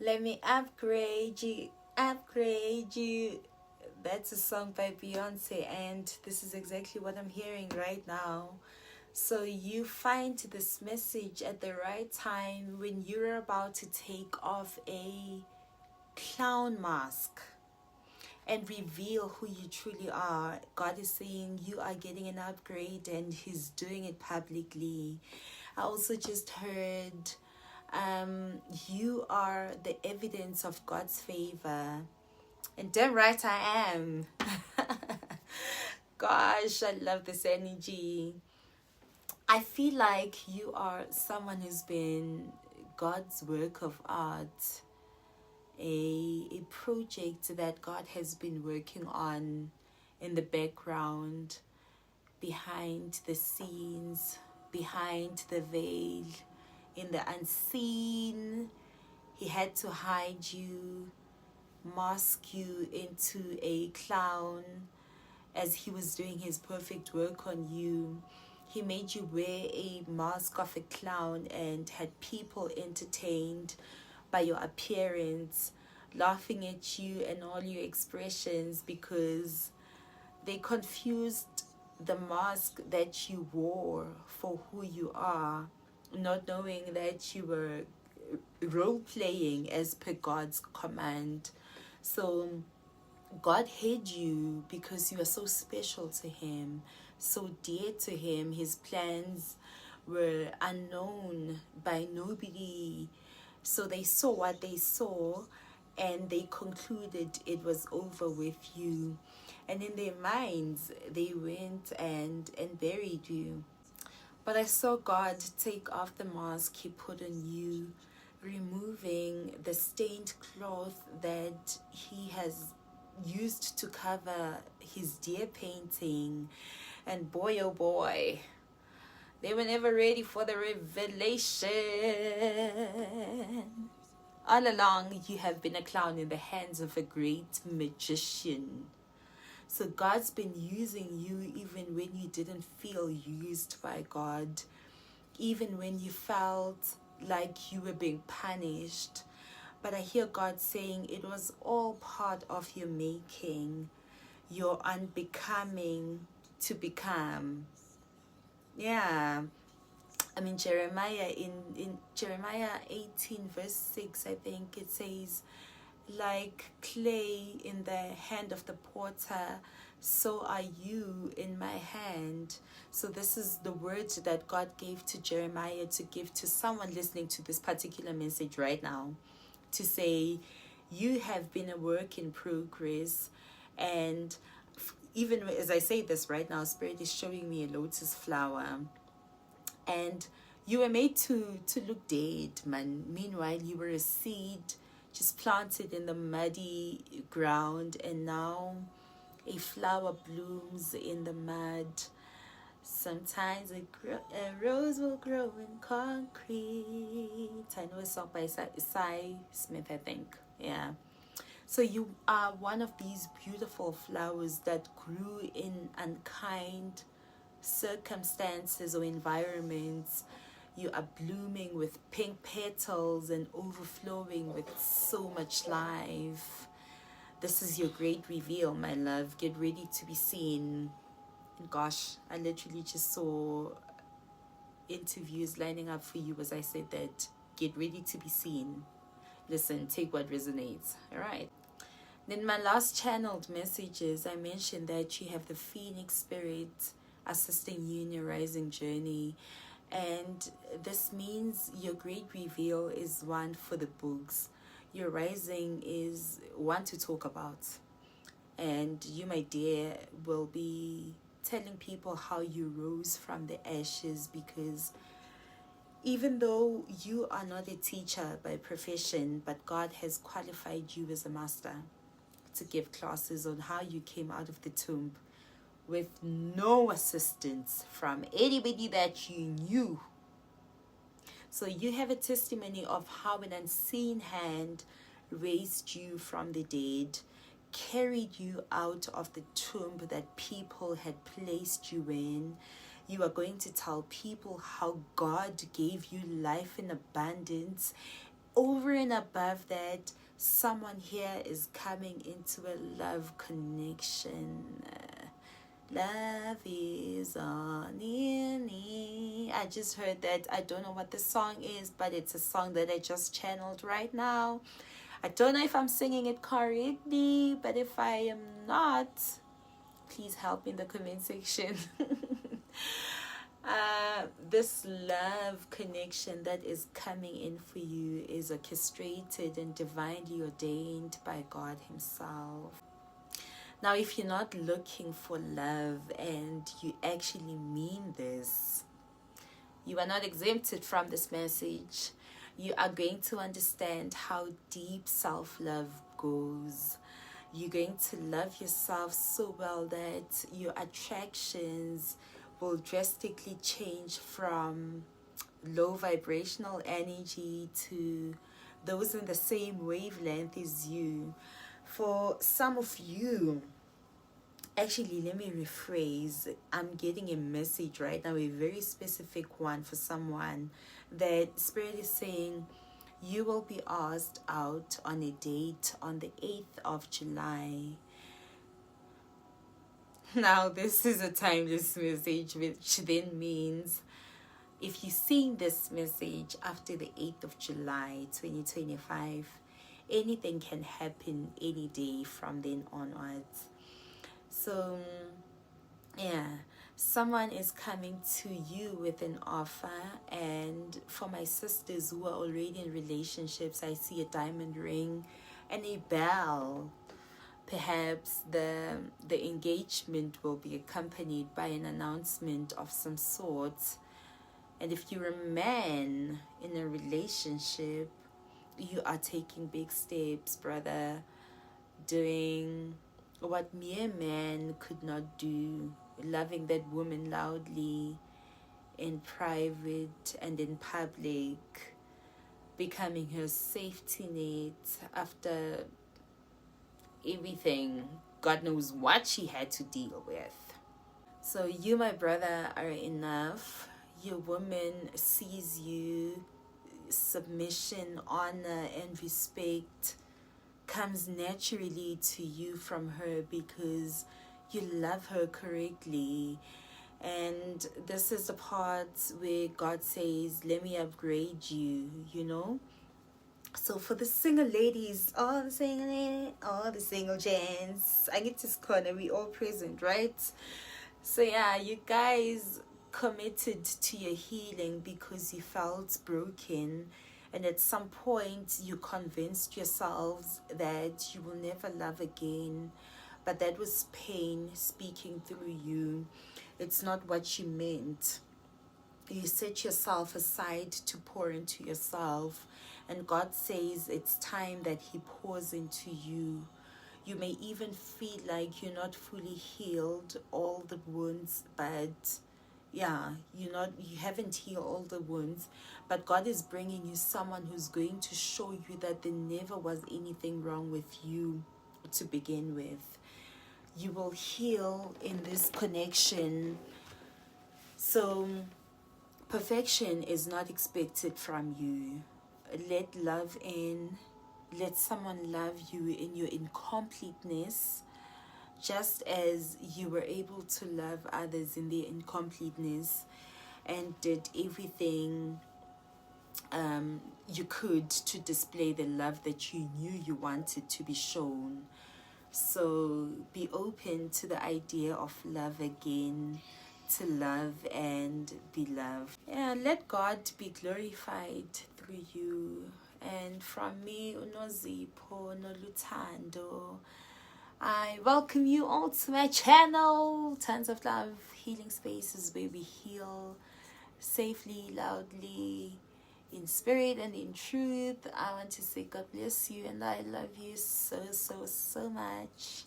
Let me upgrade you, upgrade you. That's a song by Beyonce, and this is exactly what I'm hearing right now. So you find this message at the right time when you're about to take off a clown mask and reveal who you truly are. God is saying you are getting an upgrade, and He's doing it publicly. I also just heard you are the evidence of God's favor. And damn right I am. Gosh, I love this energy. I feel like you are someone who's been God's work of art, a project that God has been working on in the background, behind the scenes, behind the veil, in the unseen. He had to hide you, mask you into a clown as He was doing His perfect work on you. He made you wear a mask of a clown and had people entertained by your appearance, laughing at you and all your expressions because they confused the mask that you wore for who you are, not knowing that you were role playing as per God's command. So God hid you because you are so special to Him, so dear to Him. His plans were unknown by nobody. So they saw what they saw and they concluded it was over with you. And in their minds, they went and buried you. But I saw God take off the mask He put on you, removing the stained cloth that He has used to cover His dear painting. And boy, oh boy, they were never ready for the revelation. All along, you have been a clown in the hands of a great magician. So God's been using you even when you didn't feel used by God, even when you felt like you were being punished. But I hear God saying it was all part of your making, your unbecoming to become. Yeah. I mean, Jeremiah, in Jeremiah 18 verse 6, I think it says, like clay in the hand of the potter, so are you in my hand. So this is the words that God gave to Jeremiah to give to someone listening to this particular message right now, to say, you have been a work in progress. And even as I say this right now, Spirit is showing me a lotus flower. And you were made to look dead, man. Meanwhile, you were a seed just planted in the muddy ground, and now a flower blooms in the mud. Sometimes a rose will grow in concrete. I know a song by Cy Smith, I think. Yeah. So you are one of these beautiful flowers that grew in unkind circumstances or environments. You are blooming with pink petals and overflowing with so much life. This is your great reveal, my love. Get ready to be seen. And gosh, I literally just saw interviews lining up for you as I said that. Get ready to be seen. Listen, take what resonates. All right. Then my last channeled messages, I mentioned that you have the Phoenix Spirit assisting you in your rising journey. And this means your great reveal is one for the books. Your rising is one to talk about. And you, my dear, will be telling people how you rose from the ashes, because even though you are not a teacher by profession, but God has qualified you as a master to give classes on how you came out of the tomb with no assistance from anybody that you knew. So you have a testimony of how an unseen hand raised you from the dead, carried you out of the tomb that people had placed you in. You are going to tell people how God gave you life in abundance over and above that, someone here is coming into a love connection. Love is on me. I just heard that. I don't know what the song is, but it's a song that I just channeled right now. I don't know if I'm singing it correctly, but if I am not, please help me in the comment section. This love connection that is coming in for you is orchestrated and divinely ordained by God himself. Now, if you're not looking for love and you actually mean this, you are not exempted from this message. You are going to understand how deep self-love goes. You're going to love yourself so well that your attractions will drastically change from low vibrational energy to those in the same wavelength as you. For some of you, actually, let me rephrase. I'm getting a message right now, a very specific one for someone, that Spirit is saying you will be asked out on a date on the 8th of July. Now, this is a timeless message, which then means if you're seeing this message after the 8th of July 2025, anything can happen any day from then onwards. So, yeah, someone is coming to you with an offer. And for my sisters who are already in relationships, I see a diamond ring and a bell. Perhaps the engagement will be accompanied by an announcement of some sort. And if you're a man in a relationship, you are taking big steps, brother, doing what mere man could not do, loving that woman loudly, in private and in public, becoming her safety net after everything, God knows what she had to deal with. So you, my brother, are enough. Your woman sees you. Submission, honor, and respect comes naturally to you from her because you love her correctly. And this is the part where God says, let me upgrade you, you know. So for the single ladies, all the single gents, I get this corner, we all present, right? So yeah, you guys committed to your healing because you felt broken, and at some point you convinced yourselves that you will never love again, but that was pain speaking through you. It's not what you meant. You set yourself aside to pour into yourself, and God says it's time that he pours into you. You may even feel like you're not fully healed all the wounds, but yeah, you haven't healed all the wounds, but God is bringing you someone who's going to show you that there never was anything wrong with you to begin with. You will heal in this connection. So perfection is not expected from you. Let love in. Let someone love you in your incompleteness, just as you were able to love others in their incompleteness and did everything you could to display the love that you knew you wanted to be shown. So be open to the idea of love again, to love and be loved. Yeah, let God be glorified through you. And from me, Unozipho Noluthando, I welcome you all to my channel, Tons of Love Healing Spaces, where we heal safely, loudly, in spirit and in truth. I want to say God bless you, and I love you so, so, so much.